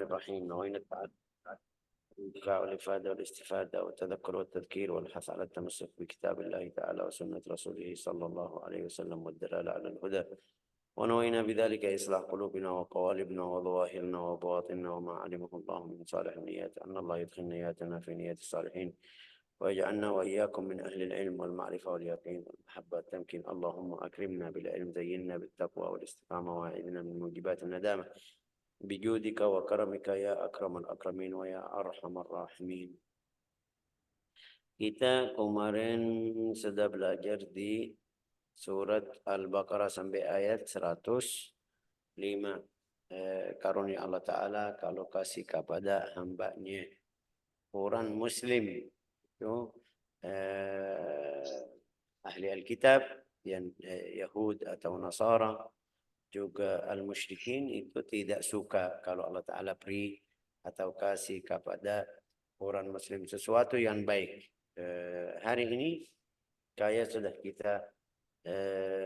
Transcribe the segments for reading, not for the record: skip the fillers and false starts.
الرحيم. نوينا الدفاع والإفادة والاستفادة والتذكر والتذكير والحث على التمسك بكتاب الله تعالى وسنة رسوله صلى الله عليه وسلم والدلالة على الهدى. ونوينا بذلك إصلاح قلوبنا وقوالبنا وظواهرنا وبواطننا وما علمه الله من صالح النيات، أن الله يدخل نياتنا في نيات الصالحين ويجعلنا وإياكم من أهل العلم والمعرفة واليقين والمحبة والتمكين. اللهم أكرمنا بالعلم، زينا بالتقوى والاستقامة، وأعذنا من موجبات الندامة بجودك وكرمك يا أكرم الأكرمين ويا أرحم الراحمين. Kita kemarin sudah belajar di surat Al-Baqarah sampai ayat 105. Karunia Allah Ta'ala kalau kasih kepada hambanya. Orang Muslim itu ahli Alkitab yang Yahud atau Nasara, juga al-musyrikin itu tidak suka kalau Allah Ta'ala beri atau kasih kepada orang Muslim sesuatu yang baik. Hari ini kayak sudah kita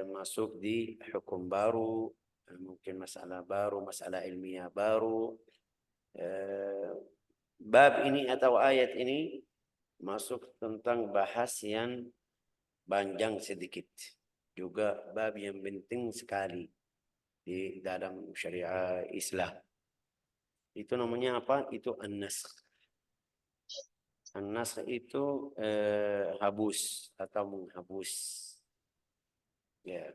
masuk di hukum baru, mungkin masalah baru, masalah ilmiah baru. Bab ini atau ayat ini masuk tentang bahas yang panjang sedikit. Juga bab yang penting sekali di dalam syariat Islam. Itu namanya apa? Itu an-nasakh. An-nasakh itu habus atau menghapus. Ya.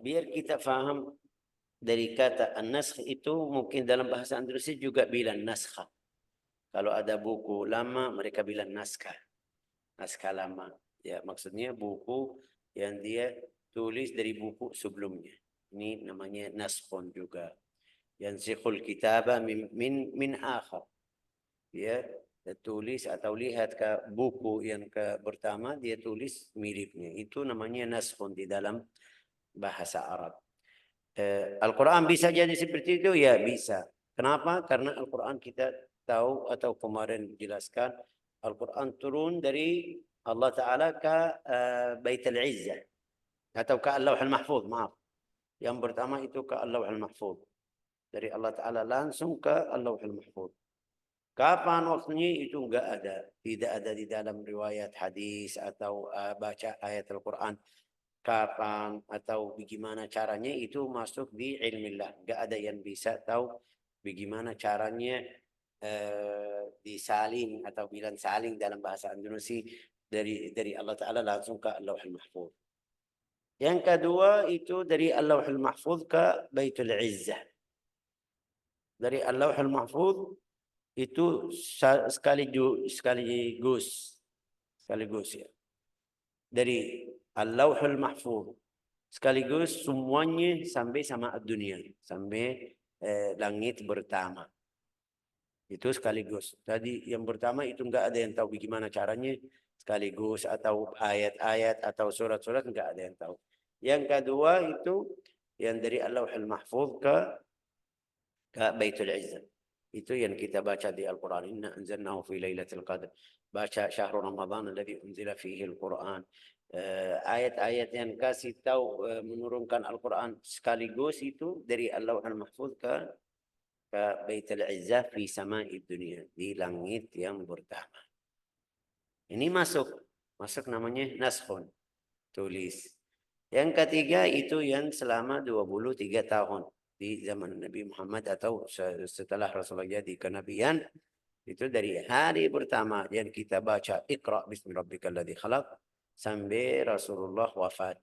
Biar kita faham dari kata an-nasakh itu, mungkin dalam bahasa Indonesia juga bilang naskah. Kalau ada buku lama mereka bilang naskah. Naskah lama. Ya, maksudnya buku yang dia tulis dari buku sebelumnya. Ini namanya naskhun juga. Yansikhul kitaba min akhar. Dia tulis atau lihat ke buku yang pertama dia tulis miripnya. Itu namanya naskhun di dalam bahasa Arab. Al-Quran bisa jadi seperti itu? Ya bisa. Kenapa? Karena Al-Quran kita tahu atau kemarin jelaskan, Al-Quran turun dari Allah Ta'ala ke Baitul Izzah atau ke Al-Lawh Al-Mahfuz, maaf. Yang pertama itu ke Al-Lawh Al-Mahfuz. Dari Allah Ta'ala langsung ke Al-Lawh Al-Mahfuz. Kapan waktunya itu enggak ada. Tidak ada di dalam riwayat hadis atau baca ayat Al-Quran. Kapan atau bagaimana caranya itu masuk di ilmillah. Enggak ada yang bisa tahu bagaimana caranya disalin atau bilang saling dalam bahasa Indonesia dari Allah Ta'ala langsung ke Al-Lawh Al-Mahfuz. Yang kedua itu dari Al-Lawh Al-Mahfuz ke Baitul Izzah. Dari Al-Lawh Al-Mahfuz itu sekaligus ya. Dari Al-Lawh Al-Mahfuz sekaligus semuanya sampai sama dunia, sampai langit pertama. Itu sekaligus. Tadi yang pertama itu enggak ada yang tahu bagaimana caranya sekaligus atau ayat-ayat atau surat-surat, enggak ada yang tahu. Yang kedua itu yang dari Al-Lawh Al-Mahfuz ke Baitul Izzah. Itu yang kita baca di Al-Quran. Inna anzalnahu fi lailatul qadr. Baca syahrul Ramadan alladzi unzila fihi Al-Quran. Ayat-ayat yang kasih tahu menurunkan Al-Quran sekaligus itu dari Al-Lawh Al-Mahfuz ke Baitul Izzah fi sama'id dunia, di langit yang pertama. Ini masuk namanya naskhun, tulis. Yang ketiga itu yang selama 23 tahun di zaman Nabi Muhammad atau setelah Rasulullah jadi kenabian, itu dari hari pertama yang kita baca Iqra bismi rabbikal ladzi khalaq sampai Rasulullah wafat.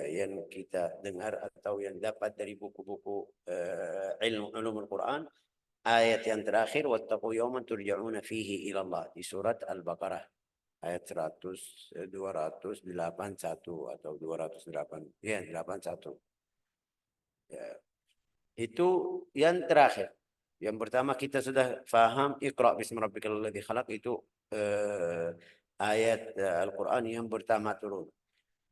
Yang kita dengar atau yang dapat dari buku-buku ilmu Al-Quran, ayat yang terakhir wattaqu yawman turja'una fihi ila Allah di surat Al-Baqarah ayat 281 atau 208, ya 81. Ya. Itu yang terakhir. Yang pertama kita sudah faham Iqra bismi rabbikal ladzi khalaq, itu ayat Al-Quran yang pertama turun.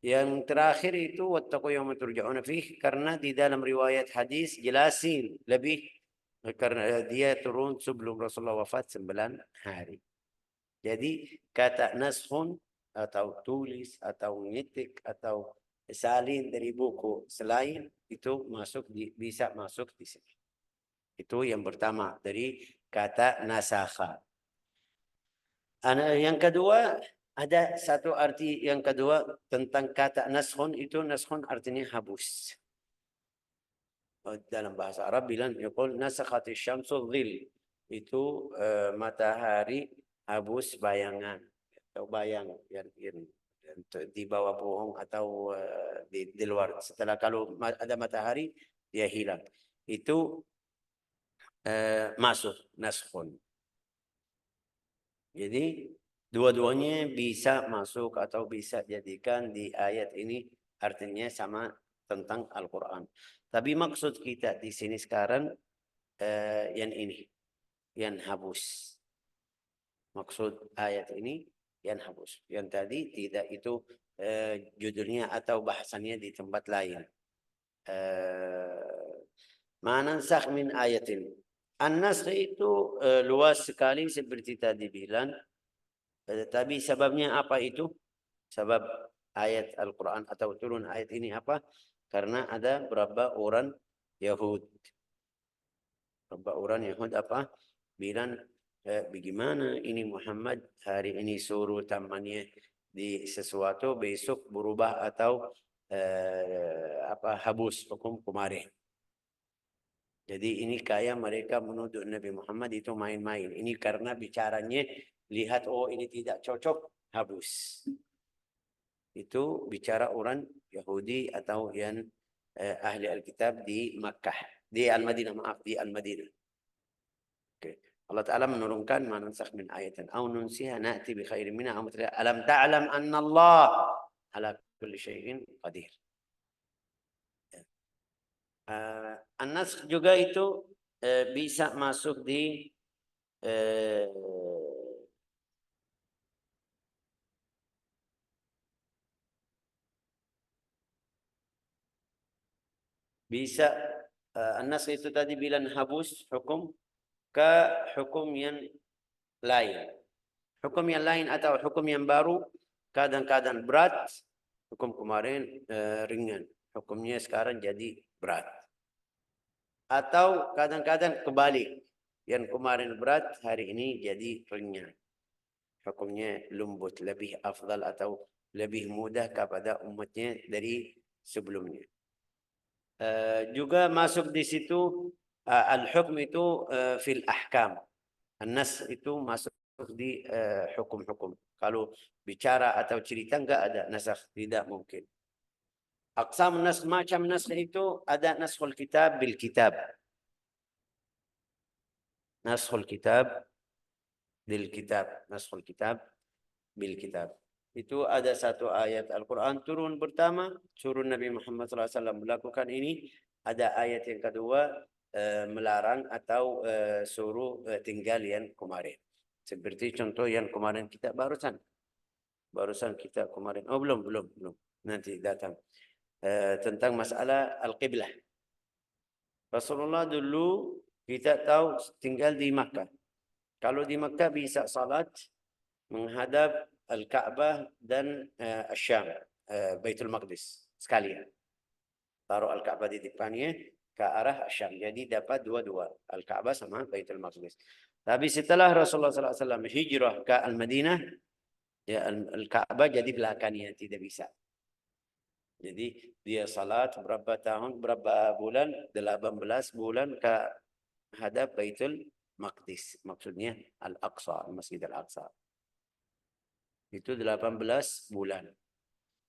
Yang terakhir itu wattaqu yawman turja'una fihi, karena di dalam riwayat hadis jelasin lebih, karena dia turun sebelum Rasulullah wafat 9 hari. Jadi kata naskhun atau tulis atau ngetik atau salin dari buku selain itu bisa masuk di sini. Itu yang pertama dari kata nasakha. Yang kedua, ada satu arti yang kedua tentang kata naskhun, itu naskhun artinya hapus. Dalam bahasa Arab bilang yaqul nasakhatis syamsu dhil. Itu matahari hapus bayangan atau bayang yang di bawah pohon atau di luar. Setelah kalau ada matahari dia hilang. Itu masuk naskhun. Jadi dua-duanya bisa masuk atau bisa jadikan di ayat ini artinya sama tentang Al-Quran. Tapi maksud kita di sini sekarang yang ini, yang hapus. Maksud ayat ini yang hapus. Yang tadi tidak, itu judulnya atau bahasannya di tempat lain. Ma nansakh min ayatin. An-nasakh itu luas sekali seperti tadi bilang. Tapi sebabnya apa itu? Sebab ayat Al-Quran atau turun ayat ini apa? Karena ada beberapa orang Yahud. Beberapa orang Yahud apa? Bilang, bagaimana ini Muhammad hari ini suruh tamannya di sesuatu, besok berubah atau habus hukum kemarin. Jadi ini kayak mereka menuduh Nabi Muhammad itu main-main. Ini karena bicaranya lihat, oh ini tidak cocok, habus. Itu bicara orang Yahudi atau yang ahli Alkitab di Makkah, di Al-Madinah, maaf, di Al-Madinah. Okay. Allah Ta'ala menurunkan ma nansakh min ayatin aw nunsiha na'ti bi khairin minha aw mithliha alam ta'lam anna Allah ala kulli syai'in qadir. An-nasakh juga itu bisa masuk di bisa an-nasakh itu tadi bilang habus hukum ke hukum yang lain. Hukum yang lain atau hukum yang baru kadang-kadang berat, hukum kemarin ringan, hukumnya sekarang jadi berat. Atau kadang-kadang kebalik, yang kemarin berat hari ini jadi ringan. Hukumnya lembut, lebih afdal atau lebih mudah kepada umatnya dari sebelumnya. Juga masuk di situ al-hukm itu fil ahkam. An-nas itu masuk di hukum-hukum. Kalau bicara atau cerita enggak ada nasakh, tidak mungkin. Aqsam nas, macam nas itu ada naskhul kitab bil kitab. Naskhul kitab bil kitab, naskhul kitab bil kitab. Itu ada satu ayat Al-Quran turun pertama, suruh Nabi Muhammad SAW melakukan ini. Ada ayat yang kedua melarang atau suruh tinggal yang kemarin. Seperti contoh yang kemarin kita barusan kita kemarin. Oh belum. Nanti datang. Tentang masalah Al-Qiblah. Rasulullah dulu kita tahu tinggal di Makkah. Kalau di Makkah bisa salat menghadap Al-Ka'bah dan Asyam, Baitul Maqdis sekalian. Taruh Al-Ka'bah di depannya ke arah Asyam. Jadi dapat dua-dua, Al-Ka'bah sama Baitul Maqdis. Tapi setelah Rasulullah SAW hijrah ke Al-Madinah, ya Al-Ka'bah jadi belakangnya, tidak bisa. Jadi dia salat berapa tahun, berapa bulan, 18 bulan ke hadap Baitul Maqdis. Maksudnya Al-Aqsa, Masjid Al-Aqsa. Itu 18 bulan.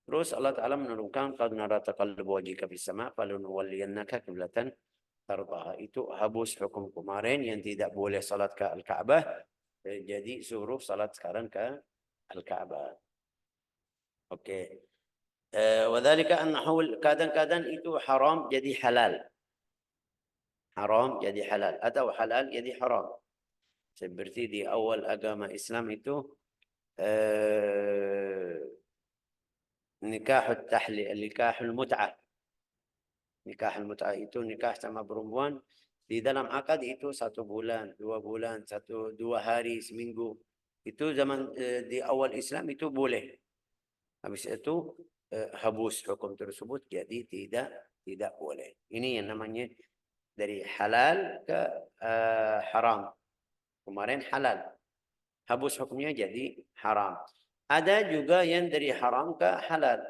Terus Allah Ta'ala menurunkan qad nara taqallabu wajhika fis sama' falunuwalliyannaka qiblatan tardaha. Itu habus hukum kemarin yang tidak boleh salat ke Al-Ka'bah. Jadi suruh salat sekarang ke Al-Ka'bah. Oke. Wadhalika annahu kadang-kadang itu haram jadi halal. Haram jadi halal atau halal jadi haram. Seperti di awal agama Islam itu nikahul tahlil, nikahul mut'ah. Nikahul mut'ah itu nikah sama perempuan di dalam akad itu 1 bulan, 2 bulan, 2 hari, seminggu. Itu zaman di awal Islam itu boleh. Habis itu habus hukum tersebut, jadi tidak boleh. Ini yang namanya dari halal ke haram. Kemarin halal, habus hukumnya jadi haram. Ada juga yang dari haram ke halal.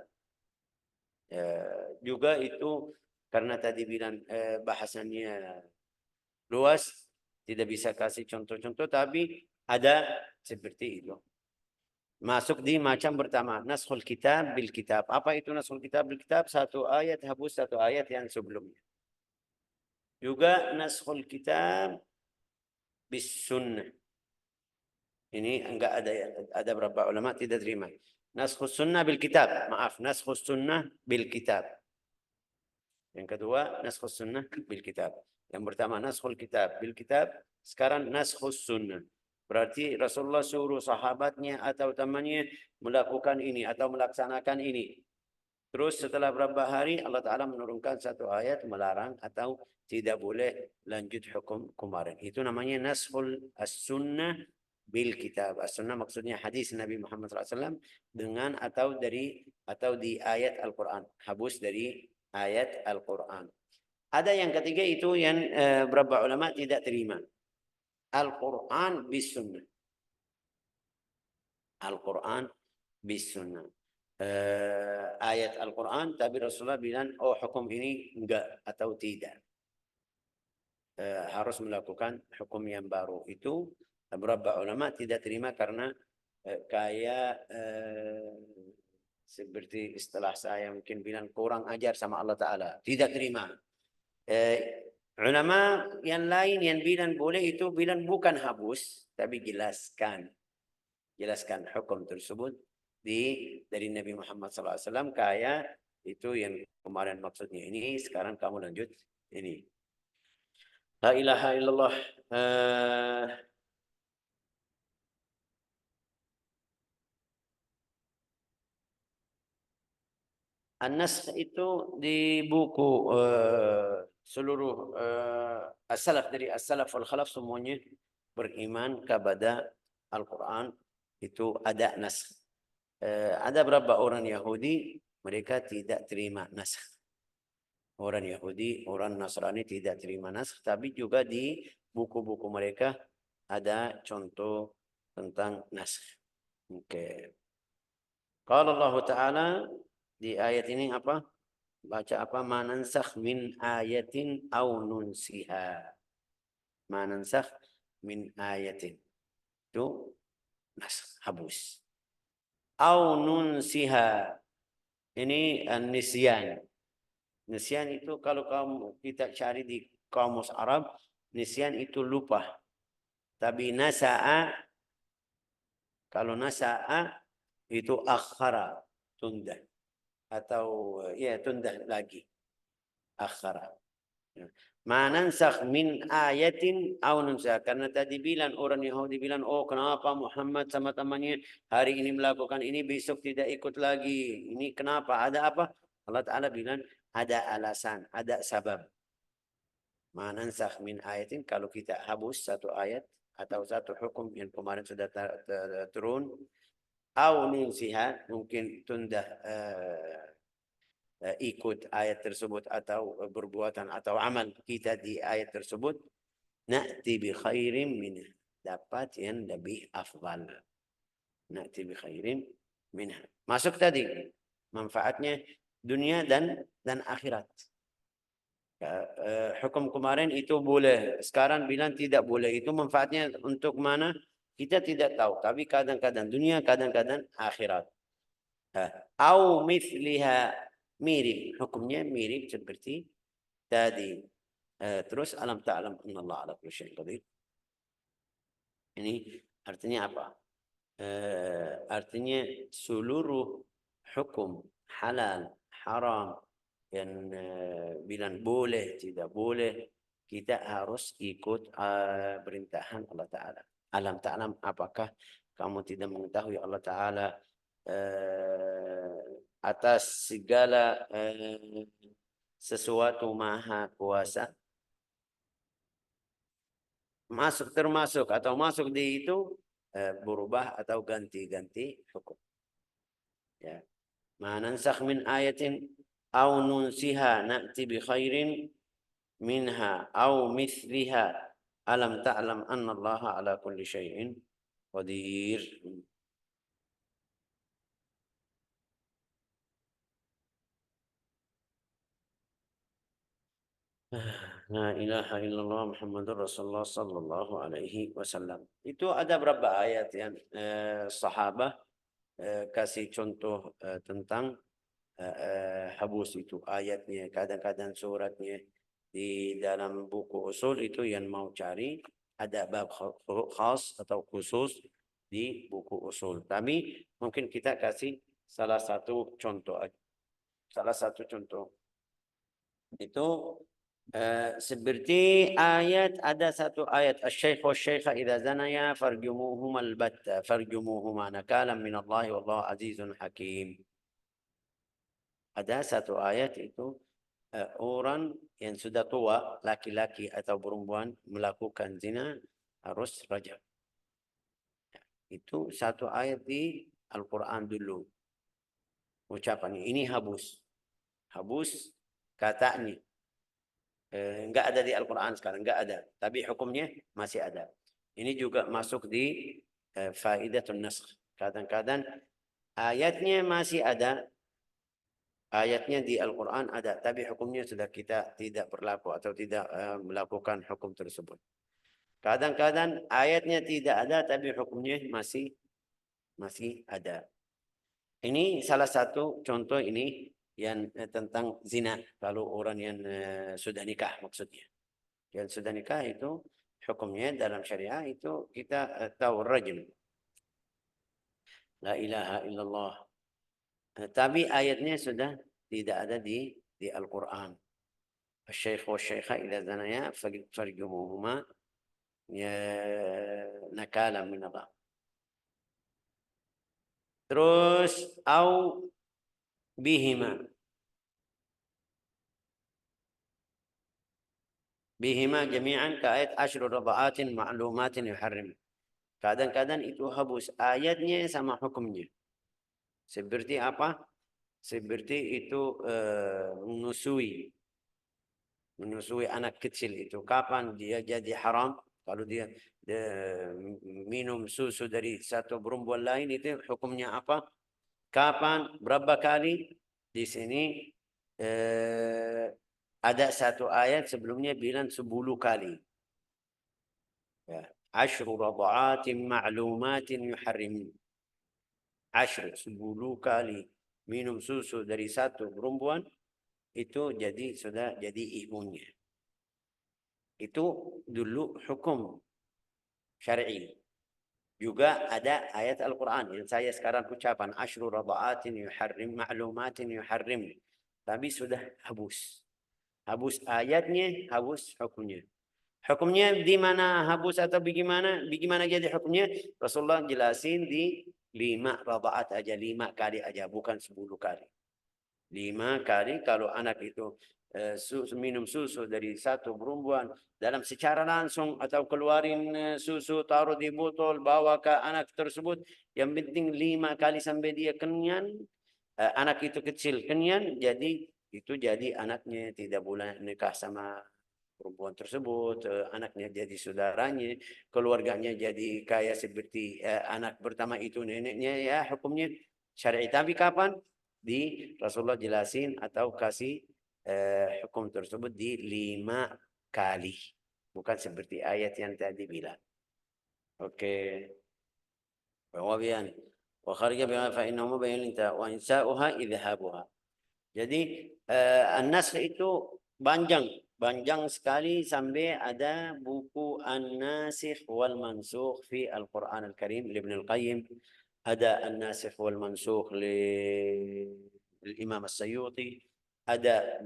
Juga itu karena tadi bilang bahasannya luas, tidak bisa kasih contoh-contoh, tapi ada seperti itu. Masuk di macam pertama, naskhul kitab bil kitab. Apa itu naskhul kitab bil kitab? Satu ayat hapus satu ayat yang sebelumnya. Juga naskhul kitab bis sunnah. Ini enggak ada berapa ulama tidak terima. Naskhus sunnah bil kitab. Maaf, naskhus sunnah bil kitab. Yang kedua, naskhus sunnah bil kitab. Yang pertama, naskhul kitab bil kitab. Sekarang naskhus sunnah. Berarti Rasulullah suruh sahabatnya atau temannya melakukan ini atau melaksanakan ini. Terus setelah beberapa hari Allah Ta'ala menurunkan satu ayat melarang atau tidak boleh lanjut hukum kemarin. Itu namanya naskhul as-sunnah bil kitab. As-sunnah maksudnya hadis Nabi Muhammad SAW dengan atau di ayat Al-Quran. Habus dari ayat Al-Quran. Ada yang ketiga itu yang beberapa ulama tidak terima. Al-Quran bis sunnah. Al-Quran bis sunnah. Ayat Al-Quran tapi Rasulullah bilang hukum ini enggak atau tidak. Harus melakukan hukum yang baru. Itu beberapa ulama tidak terima karena kayak seperti istilah saya mungkin bilang kurang ajar sama Allah Ta'ala. Tidak terima. Ulama yang lain yang bilang boleh itu bilang bukan habus, tapi jelaskan hukum tersebut dari Nabi Muhammad SAW kayak itu yang kemarin maksudnya ini, sekarang kamu lanjut ini. La ilaha illallah. An-Nasakh itu di buku seluruh as-salaf dari as-salaf wal khalaf semuanya beriman kepada Al-Quran itu ada nasakh. Ada berapa orang Yahudi mereka tidak terima nasakh. Orang Yahudi, orang Nasrani tidak terima nasakh, tapi juga di buku-buku mereka ada contoh tentang nasakh. Oke. Qala Allah Ta'ala di ayat ini apa? Baca apa? Manansakh min ayatin aw nunsiha. Manansakh min ayatin. Itu nasakh, habus. Aw nunsiha. Ini nisyan. Nisyan itu kalau kita cari di kamus Arab, nisyan itu lupa. Tapi nasa'a, kalau nasa'a itu akhara, tunda. Atau ya tunda lagi. Akhara. Ma nansakh min ayatin aw nunsiha. Karena tadi bilang orang Yahudi bilang, kenapa Muhammad sama temannya hari ini melakukan ini, besok tidak ikut lagi. Ini kenapa? Ada apa? Allah Ta'ala bilang ada alasan, ada sebab. Ma nansakh min ayatin, kalau kita habus satu ayat atau satu hukum yang kemarin sudah turun, aw nunsiha, mungkin tunda ikut ayat tersebut atau perbuatan atau amal kita di ayat tersebut, na'ti bi khairin minha, dapat yang lebih afdal. Na'ti bi khairin minha. Masuk tadi manfaatnya dunia dan akhirat. Hukum kemarin itu boleh, sekarang bilang tidak boleh. Itu manfaatnya untuk mana? Kita tidak tahu, tapi kadang-kadang dunia, kadang-kadang akhirat. Au mithliha, mirip, hukumnya mirip seperti tadi. Terus alam ta'lam annallaha ala kulli syai'in qadir. Ini artinya apa? Artinya seluruh hukum halal, haram yang bilang boleh, tidak boleh, kita harus ikut perintahan Allah Ta'ala. Alam ta'lam, apakah kamu tidak mengetahui Allah Ta'ala atas segala sesuatu maha kuasa? Termasuk atau masuk di itu berubah atau ganti-ganti hukum. Ya. Ma nansakh min ayatin aw nunsiha na'ti bi khairin minha aw mithliha alam ta'lam anna Allah ala kulli syai'in qadir. La ilaha illallah Muhammadur Rasulullah sallallahu alaihi wasallam. Itu ada berapa ayat yang sahabat kasih contoh tentang habus itu ayatnya, kadang-kadang suratnya di dalam buku usul itu yang mau cari ada bab khas atau khusus di buku usul. Tapi mungkin kita kasih salah satu contoh. Salah satu contoh itu seperti ayat ada satu ayat asy-syaikh wasy-syaikha idza zanaya farjumuhuma al-batta farjumuhuma nakalan min Allah wallahu azizun hakim. Ada satu ayat itu orang yang sudah tua laki-laki atau perempuan melakukan zina harus rajam. Itu satu ayat di Al-Quran dulu. Ucapan ini habus. Habus katanya. Enggak ada di Al-Quran sekarang, enggak ada. Tapi hukumnya masih ada. Ini juga masuk di faidatun nasakh. Kadang-kadang ayatnya masih ada. Ayatnya di Al-Quran ada. Tapi hukumnya sudah kita tidak berlaku atau tidak melakukan hukum tersebut. Kadang-kadang ayatnya tidak ada. Tapi hukumnya masih ada. Ini salah satu contoh ini yang tentang zina. Kalau orang yang sudah nikah maksudnya. Yang sudah nikah itu hukumnya dalam syariah itu kita tahu rajm. La ilaha illallah. Tapi ayatnya sudah tidak ada di Al-Quran. Asy-syaikh wasy-syaikhah idza zanaya farjumuhuma nakala min Allah. Terus au bihima. Bihima jami'an ka ayat asyru radha'atin ma'lumatin yuharrim. Kadang-kadang itu habus ayatnya sama hukumnya. Seperti apa? Seperti itu menyusui anak kecil itu. Kapan dia jadi haram? Kalau dia minum susu dari satu perempuan lain itu hukumnya apa? Kapan? Berapa kali? Di sini ada satu ayat sebelumnya bilang 10 kali. Ya. Asyru radha'atin ma'lumatin yuharrimin. Asyru 10 kali minum susu dari satu perempuan itu sudah jadi ibunya. Itu dulu hukum syar'i. Juga ada ayat Al-Quran yang saya sekarang ucapan asyru radha'atin yuharrim ma'lumatin yuharrim. Tapi sudah habus. Habus ayatnya, habus hukumnya. Hukumnya di mana habus atau bagaimana? Bagaimana jadi hukumnya? Rasulullah jelasin di 5 radha'at aja, 5 kali aja, bukan 10 kali. 5 kali kalau anak itu minum susu dari satu perempuan dalam secara langsung atau keluarin susu taruh di botol bawa ke anak tersebut, yang penting 5 kali sampai dia kenyang, anak itu kecil kenyang, jadi itu jadi anaknya tidak boleh nikah sama perempuan tersebut, anaknya jadi saudaranya, keluarganya jadi kayak seperti anak pertama itu neneknya, ya hukumnya syar'i. Tapi kapan? Di Rasulullah jelasin atau kasih hukum tersebut di 5 kali. Bukan seperti ayat yang tadi bilang. Oke. Wabian. Wa kharaja bima fa innahu mubayyin wa insa'uha idhabuha. Jadi an-nasakh itu panjang sekali sampai ada buku An-Nasikh wal Mansukh fi Al-Quran Al-Karim Ibn Al-Qayyim. Ada An-Nasikh wal Mansukh Imam As-Sayyuti. Ada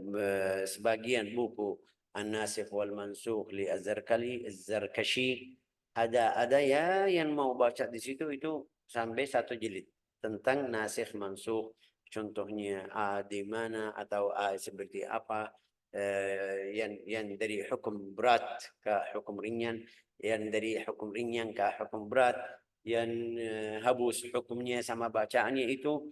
sebagian buku An-Nasikh wal Mansukh li Az-Zarkashi. Ada ya yang mau baca di situ itu sampai 1 jilid tentang nasikh mansukh. Contohnya di mana atau seperti apa, yang dari hukum berat ke hukum ringan, yang dari hukum ringan ke hukum berat, yang habus hukumnya sama bacaannya itu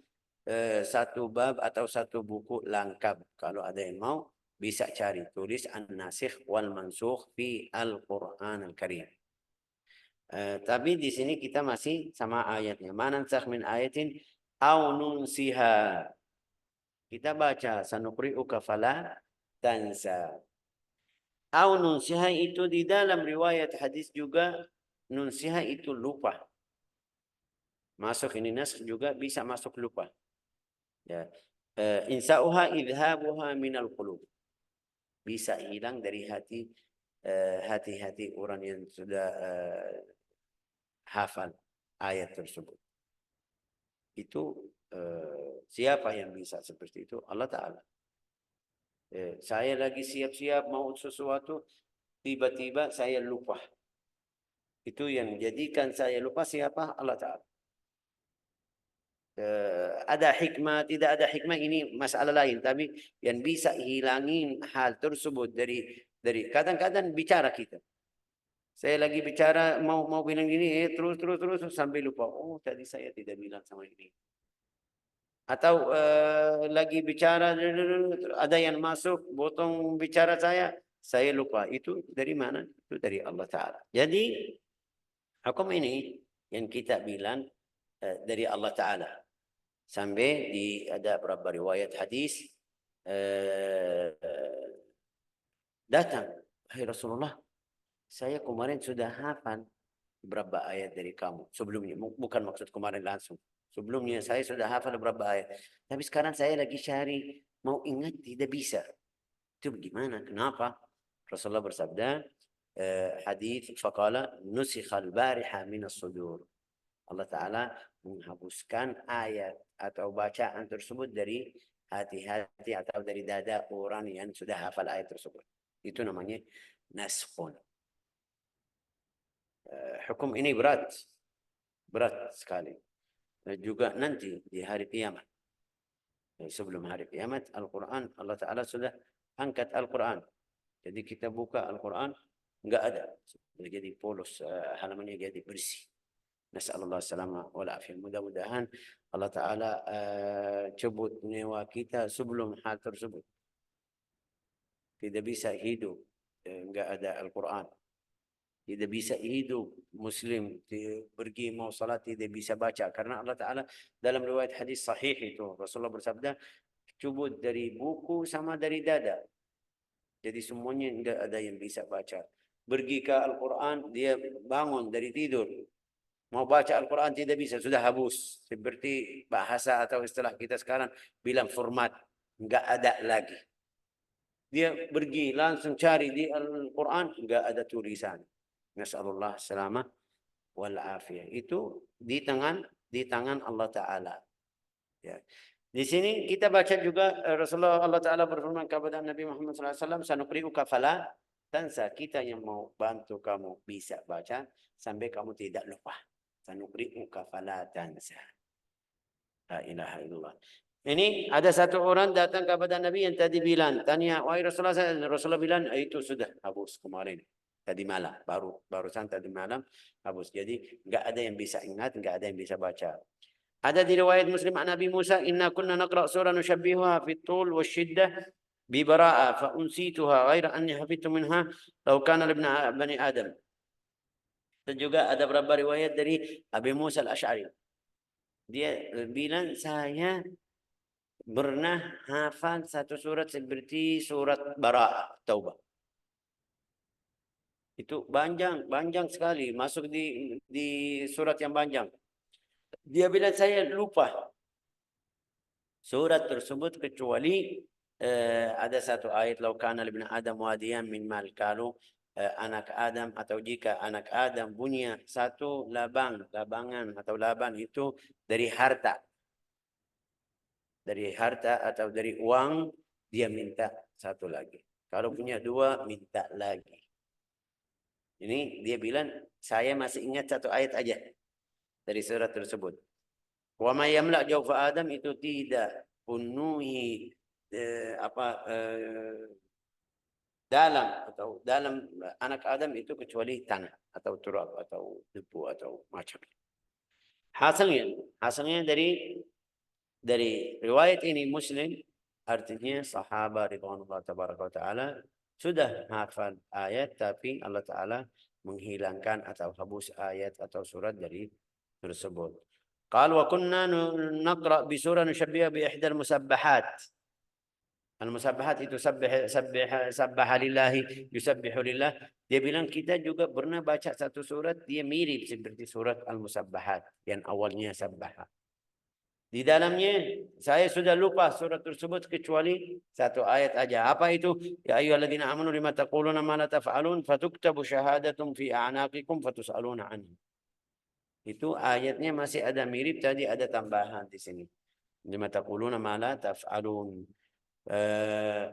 satu bab atau satu buku lengkap. Kalau ada yang mau bisa cari, tulis An-Nasikh wal Mansukh fi Al-Quran Al-Karim. Tapi di sini kita masih sama ayatnya. Ma nansakh min ayatin aw nunsiha. Kita baca sanuqri'uka fala tansa. Aw nunsiha itu di dalam riwayat hadis juga, nunsiha itu lupa. Masuk ini naskh juga bisa masuk lupa. Ya. Insa'uha idhabuha minal qulub. Bisa hilang dari hati hati-hati orang yang sudah hafal ayat tersebut. Itu siapa yang bisa seperti itu? Allah Ta'ala. Saya lagi siap-siap mau sesuatu, tiba-tiba saya lupa. Itu yang jadikan saya lupa siapa? Allah Ta'ala. Ada hikmah, tidak ada hikmah, ini masalah lain. Tapi yang bisa hilangin hal tersebut dari kadang-kadang bicara kita. Saya lagi bicara mau bilang gini, terus sampai lupa. Oh, tadi saya tidak bilang sama ini. Atau lagi bicara, ada yang masuk, potong bicara saya lupa. Itu dari mana? Itu dari Allah Ta'ala. Jadi, hukum ini yang kita bilang dari Allah Ta'ala. Sampai ada beberapa riwayat hadis datang, hai Rasulullah, saya kemarin sudah hafal beberapa ayat dari kamu sebelumnya. Bukan maksud kemarin langsung. Sebelumnya saya sudah hafal beberapa ayat. Tapi sekarang saya lagi cari, mau ingat tidak bisa. Itu bagaimana? Kenapa? Rasulullah bersabda, hadis faqala nusikhal bariha minas sudur. Allah Ta'ala menghapuskan ayat atau bacaan tersebut dari hati-hati atau dari dada orang yang sudah hafal ayat tersebut. Itu namanya naskhun. Hukum ini berat sekali. Juga nanti di hari kiamat. Sebelum hari kiamat, Al-Quran, Allah Ta'ala sudah angkat Al-Quran. Jadi kita buka Al-Quran, enggak ada. Jadi polos, halamannya jadi bersih. Nasallallahu salamah wal afiyah. Mudah-mudahan Allah Ta'ala cabut nyawa kita sebelum hal tersebut. Tidak bisa hidup, enggak ada Al-Quran. Tidak bisa hidup Muslim pergi mau salat tidak bisa baca karena Allah Ta'ala dalam riwayat hadis sahih itu Rasulullah bersabda cubut dari buku sama dari dada. Jadi semuanya tidak ada yang bisa baca. Pergi ke Al-Quran dia bangun dari tidur mau baca Al-Quran tidak bisa, sudah habis. Seperti bahasa atau istilah kita sekarang bilang format enggak ada lagi. Dia pergi langsung cari di Al-Quran enggak ada tulisan. Nasallallahu salamah wal afiyah. Itu di tangan Allah Ta'ala. Ya. Di sini kita baca juga Rasulullah Allah Ta'ala berfirman kepada Nabi Muhammad SAW, sanuqri'uka fala tansa. Kita yang mau bantu kamu bisa baca sampai kamu tidak lupa. Sanuqri'uka fala tansa. La ilaha illallah. Ini ada satu orang datang kepada Nabi yang tadi bilang, tanya, wahai Rasulullah bilang, itu sudah habis kemarin. Tadi malam, barusan tadi malam habis. Jadi enggak ada yang bisa ingat, enggak ada yang bisa baca. Ada di riwayat Muslim an Nabi Musa, inna kunna naqra' surah nushabbihuha fi tul wa shiddah bi bara'ah fa unsituha ghaira anni hafidtu minha law kana li bani Adam. Dan juga ada beberapa riwayat dari Abi Musa al-Asy'ari. Dia bilang saya pernah hafal satu surat seperti surat Bara'ah, Taubah. Itu panjang sekali masuk di surat yang panjang. Dia bilang saya lupa surat tersebut kecuali ada satu ayat lau kana libna Adam wadiyan min mal kalau anak Adam atau jika anak Adam punya satu labangan atau laban itu dari harta atau dari uang dia minta satu lagi. Kalau punya dua minta lagi. Ini dia bilang, saya masih ingat satu ayat aja dari surat tersebut. Wa ma yamla jawfa Adam itu tidak penuhi dalam anak Adam itu kecuali tanah atau turab atau debu atau macam. Hasilnya dari Dari riwayat ini Muslim, artinya sahabat ridwanullah tabaraka wa taala sudah hafal ayat, tapi Allah Ta'ala menghilangkan atau hapus ayat atau surat dari tersebut. Qal wa kunna naqra bi surah nushabbiha bi ihdal musabbahat. Al-musabbahat itu sabbaha lillahi, yusabbihu lillah. Dia bilang kita juga pernah baca satu surat, dia mirip seperti surat Al-Musabbahat yang awalnya sabbaha. Di dalamnya saya sudah lupa surat tersebut kecuali satu ayat aja. Apa itu? Ya ayyuhalladzina amanu lima taquluna ma la taf'alun fatuktabu syahadatum fi a'naqikum fatus'aluna anhu. Itu ayatnya masih ada mirip, tadi ada tambahan di sini. Lima taquluna ma la taf'alun.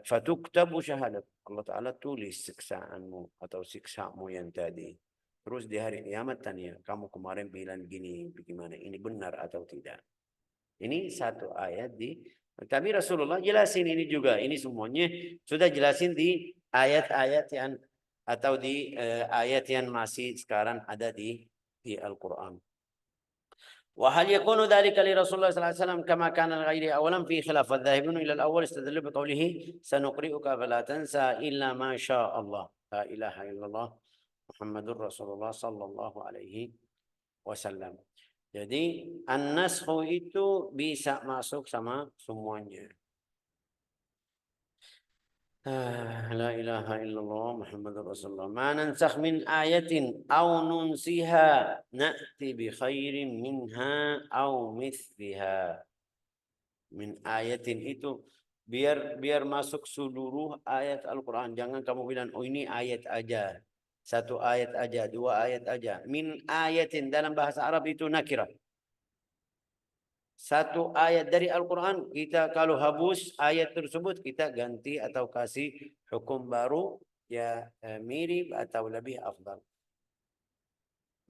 Fatuktabu syahadat. Allah Ta'ala tulis siksaanmu atau siksamu yang tadi. Terus di hari kiamat tanya, kamu kemarin bilang gini, bagaimana? Ini benar atau tidak? Ini satu ayat di, tapi Rasulullah jelasin ini juga. Ini semuanya sudah jelasin di ayat-ayat yang atau di ayat yang masih sekarang ada di Al-Quran. وهل يكون ذلك لرسول الله صلى الله عليه وسلم كما كان لغيره أولا في خلاف، والذاهبون إلى الأول استدلوا بقوله سنقرئك فلا تنسى إلا ما شاء الله لا إله إلا الله محمد رسول الله صلى الله عليه wasallam. Jadi an-naskhu itu bisa masuk sama semuanya. La ilaha illallah Muhammadur Rasulullah. Ma nansakh min ayatin aw nunsiha na'ti bi khairin minha aw mithliha. Min ayatin itu biar masuk seluruh ayat Al-Quran. Jangan kamu bilang, oh ini ayat aja. Satu ayat aja, dua ayat aja. Min ayatin dalam bahasa Arab itu nakirah. Satu ayat dari Al-Quran, kita kalau habus ayat tersebut, kita ganti atau kasih hukum baru, ya mirip atau lebih afdal.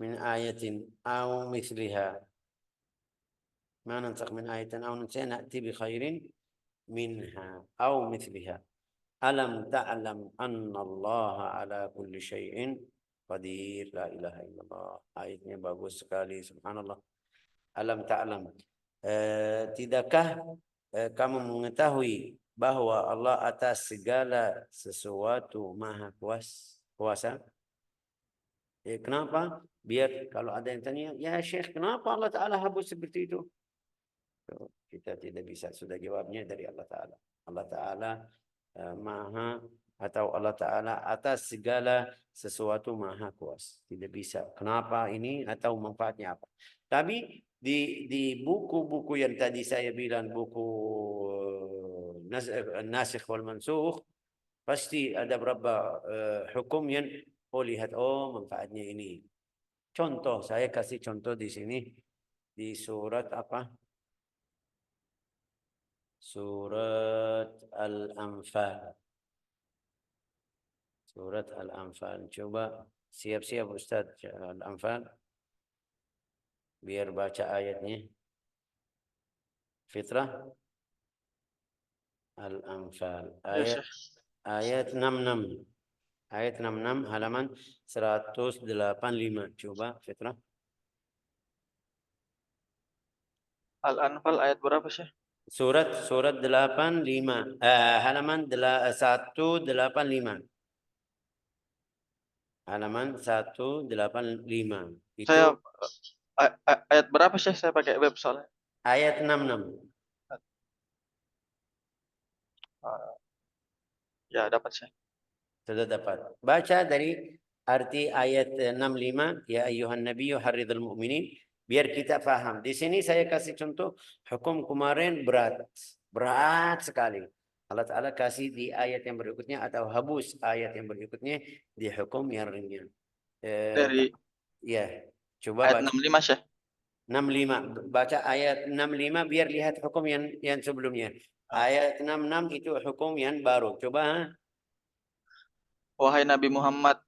Min ayatin aw misliha. Ma nansakh min ayatin aw nunsiha na'ti bi khairin minha aw mithliha. Alam ta'lam anna Allah ala kulli syai'in qadir. La ilaha illallah. Ayatnya bagus sekali, subhanallah. Alam ta'lam. Tidakkah kamu mengetahui bahwa Allah atas segala sesuatu maha kuasa? Kenapa? Biar kalau ada yang tanya, ya Syekh, kenapa Allah Ta'ala hapus seperti itu? Kita tidak bisa, sudah jawabnya dari Allah Ta'ala. Allah Ta'ala maha atau Allah Ta'ala atas segala sesuatu maha kuasa. Tidak bisa. Kenapa ini atau manfaatnya apa? Tapi di buku-buku yang tadi saya bilang, buku Nasikh wal Mansukh, pasti ada beberapa hukum yang lihat, manfaatnya ini. Contoh, saya kasih contoh di sini di surat apa? Surat Al-Anfal. Surat Al-Anfal. Coba siap-siap Ustaz Al-Anfal. Biar baca ayatnya. Fitrah. Al-Anfal. Ayat 66. Ayat 66 halaman 185. Coba Fitrah. Al-Anfal ayat berapa sih? Surat 85. Halaman 185. Halaman 185. Itu Saya ayat berapa sih? Saya pakai web soalnya. ayat 66. Ya, dapat sih. Sudah dapat. Baca dari arti ayat 65, ya ayyuhan nabiyyu harridul mu'minin, biar kita paham. Di sini saya kasih contoh, hukum kemarin berat sekali. Allah Ta'ala kasih di ayat yang berikutnya atau habus ayat yang berikutnya di hukum yang ringan. Dari ya, coba ayat baca. 65 sih. 65. Baca ayat 65 biar lihat hukum yang sebelumnya. Ayat 66 itu hukum yang baru. Coba. Wahai Nabi Muhammad,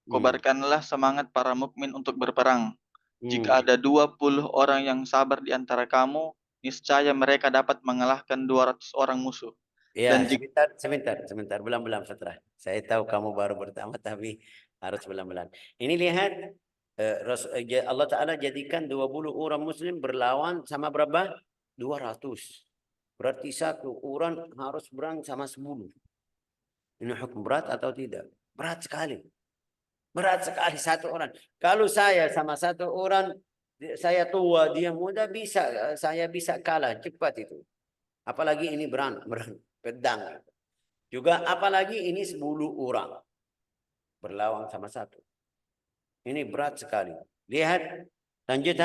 kobarkanlah semangat para mukmin untuk berperang. Jika ada 20 orang yang sabar di antara kamu, niscaya mereka dapat mengalahkan 200 orang musuh. Ya, Dan sebentar. Belang-belang Fitrah. Saya tahu kamu baru pertama, tapi harus belang-belang. Ini lihat, Allah Ta'ala jadikan 20 orang muslim berlawan sama berapa? 200. Berarti satu orang harus berang sama 10. Ini hukum berat atau tidak? Berat sekali. Berat sekali satu orang. Kalau saya sama satu orang, saya tua, dia muda, saya bisa kalah cepat itu. Apalagi ini berang pedang. Juga apalagi ini 10 orang berlawan sama satu. Ini berat sekali. Lihat, lanjut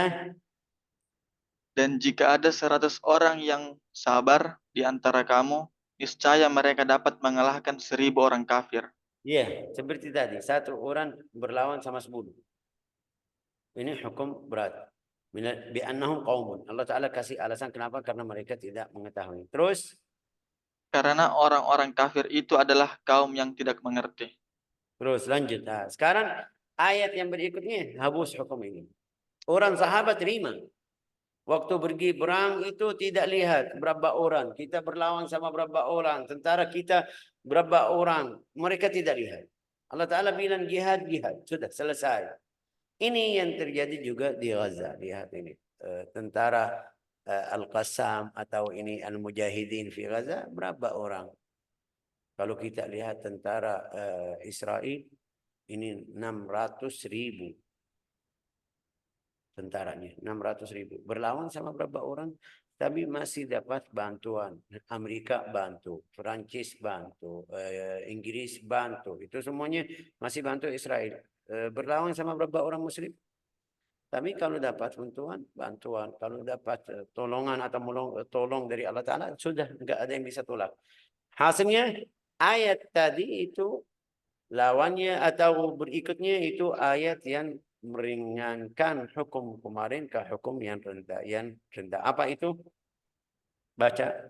Dan jika ada 100 orang yang sabar di antara kamu, niscaya mereka dapat mengalahkan 1000 orang kafir. Iya, seperti tadi. Satu orang berlawan sama 10. Ini hukum berat. Bi'annahum qaumun. Allah Ta'ala kasih alasan kenapa? Karena mereka tidak mengetahui. Terus, Karena orang-orang kafir itu adalah kaum yang tidak mengerti. terus lanjut. Nah, sekarang ayat yang berikutnya habus hukum ini. Orang sahabat terima. Waktu pergi perang itu tidak lihat berapa orang. Kita berlawan sama berapa orang. Tentara kita berapa orang. Mereka tidak lihat. Allah Ta'ala bilang jihad, jihad. Sudah selesai. Ini yang terjadi juga di Gaza. Lihat ini. Tentara Al-Qassam atau ini Al-Mujahidin di Gaza. Berapa orang? Kalau kita lihat tentara Israel. Ini 600.000 tentaranya, 600.000. Berlawan sama berapa orang, tapi masih dapat bantuan. Amerika bantu, Perancis bantu, Inggris bantu. Itu semuanya masih bantu Israel. Berlawan sama berapa orang Muslim. Tapi kalau dapat bantuan, kalau dapat tolongan atau tolong dari Allah Ta'ala, sudah nggak ada yang bisa tolak. Hasilnya ayat tadi itu lawannya atau berikutnya itu ayat yang meringankan hukum kemarin ke hukum yang rendah. Apa itu? Baca.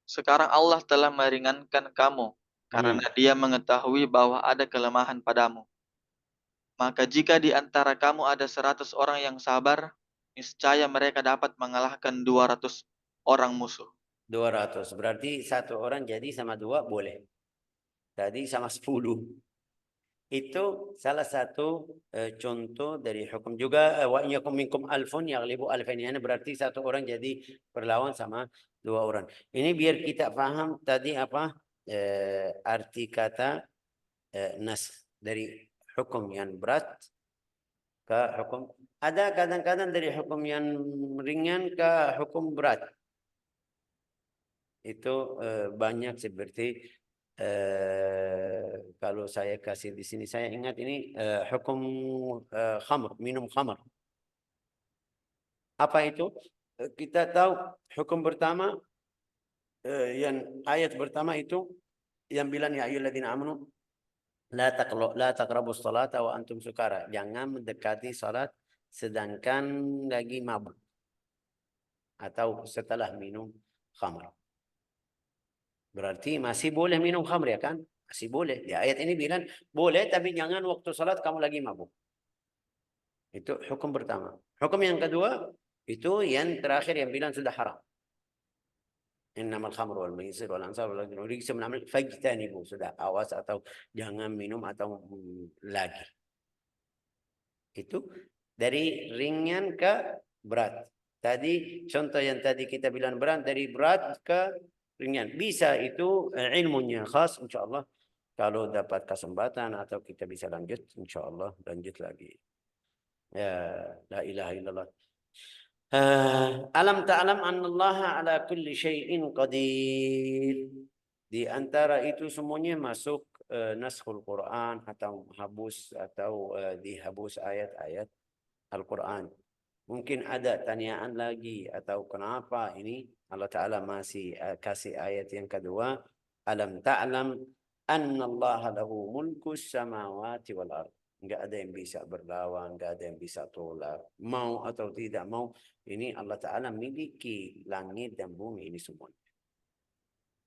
Sekarang Allah telah meringankan kamu, karena Dia mengetahui bahwa ada kelemahan padamu. Maka jika di antara kamu ada 100 orang yang sabar, niscaya mereka dapat mengalahkan 200 orang musuh. 200. Berarti satu orang jadi sama 2 boleh. Tadi sama 10. Itu salah satu contoh dari hukum juga. Wa in yakum minkum alfun yaghlibu alfain. Ini berarti satu orang jadi berlawan sama 2 orang. Ini biar kita paham tadi apa arti kata nas dari hukum yang berat ke hukum. Ada kadang-kadang dari hukum yang ringan ke hukum berat. Itu banyak seperti kalau saya kasih di sini, saya ingat ini hukum khamr, minum khamr. Apa itu? Kita tahu hukum pertama yang ayat pertama itu yang bilang ya ayyuhalladzina amanu la taqrabus salata wa antum sukara. Jangan mendekati salat sedangkan lagi mabuk atau setelah minum khamr. Berarti masih boleh minum khamr ya kan? Masih boleh. Di ayat ini bilang boleh tapi jangan waktu salat kamu lagi mabuk. Itu hukum pertama. Hukum yang kedua itu yang terakhir yang bilang sudah haram. Innamal khamru wal maisir wal ansab wal azlam rijsun min amal fajtanibu. Sudah awas atau jangan minum atau lagi. Itu dari ringan ke berat. Tadi contoh yang tadi kita bilang berat dari berat ke ringan. Bisa itu ilmunya khas insyaallah. Kalau dapat kesempatan atau kita bisa lanjut insyaallah lanjut lagi. Ya la ilaha illallah. Alam ta'lam annallaha ala kulli syai'in qadir. Di antara itu semuanya masuk naskhul Quran atau habus atau dihabus ayat-ayat Al-Quran. Mungkin ada tanyaan lagi atau kenapa ini Allah Ta'ala masih kasih ayat yang kedua. Alam ta'lam annallaha lahu mulkus samawati wal ard. Enggak ada yang bisa berlawan, enggak ada yang bisa tolak. Mau atau tidak mau, ini Allah Ta'ala miliki langit dan bumi ini semua.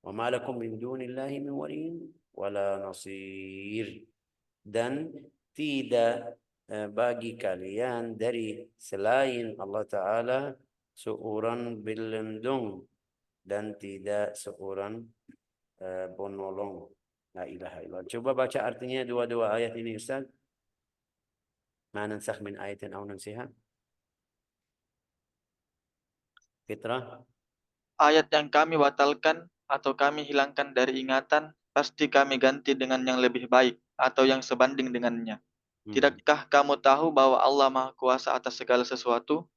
Wa ma lakum min dunillahi min waliyin wala nasir. Dan tidak bagi kalian dari selain Allah Ta'ala seorang pelindung dan tidak seorang penolong. La ilaha illallah. Coba baca artinya dua-dua ayat ini Ustaz. Ma nansakh min ayatin aw nunsiha. Fitrah. Ayat yang kami batalkan atau kami hilangkan dari ingatan, pasti kami ganti dengan yang lebih baik atau yang sebanding dengannya. Tidakkah kamu tahu bahwa Allah Maha Kuasa atas segala sesuatu?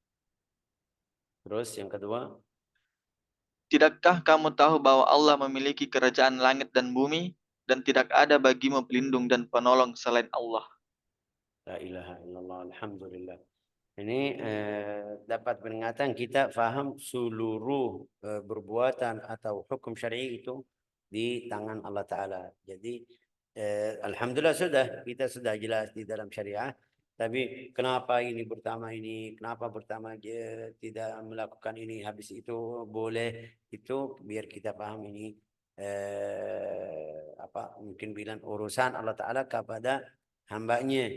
Terus yang kedua. Tidakkah kamu tahu bahwa Allah memiliki kerajaan langit dan bumi, dan tidak ada bagimu pelindung dan penolong selain Allah? La ilaha illallah, alhamdulillah. Ini dapat peringatan kita faham seluruh perbuatan atau hukum syar'i itu di tangan Allah Ta'ala. Jadi alhamdulillah kita sudah jelas di dalam syariah. Tapi kenapa ini pertama ini, kenapa pertama dia tidak melakukan ini, habis itu boleh, itu biar kita paham ini mungkin bilang urusan Allah Ta'ala kepada hambanya.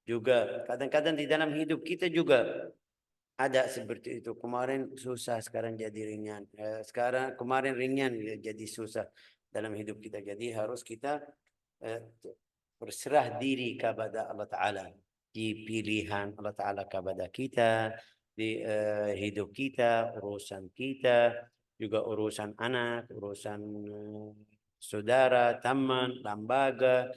Juga kadang-kadang di dalam hidup kita juga ada seperti itu. Kemarin susah, sekarang jadi ringan. Kemarin ringan jadi susah dalam hidup kita. Jadi harus kita berserah diri kepada Allah Ta'ala. Di pilihan Allah Ta'ala kepada kita, di hidup kita, urusan kita, juga urusan anak, urusan saudara, teman, lembaga,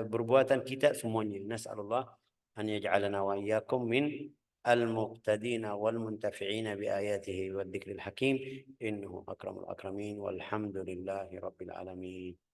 perbuatan kita semuanya. Nas'alullah an yaj'alana wa iyyakum min المقتدين والمنتفعين بآياته والذكر الحكيم إنه أكرم الأكرمين والحمد لله رب العالمين.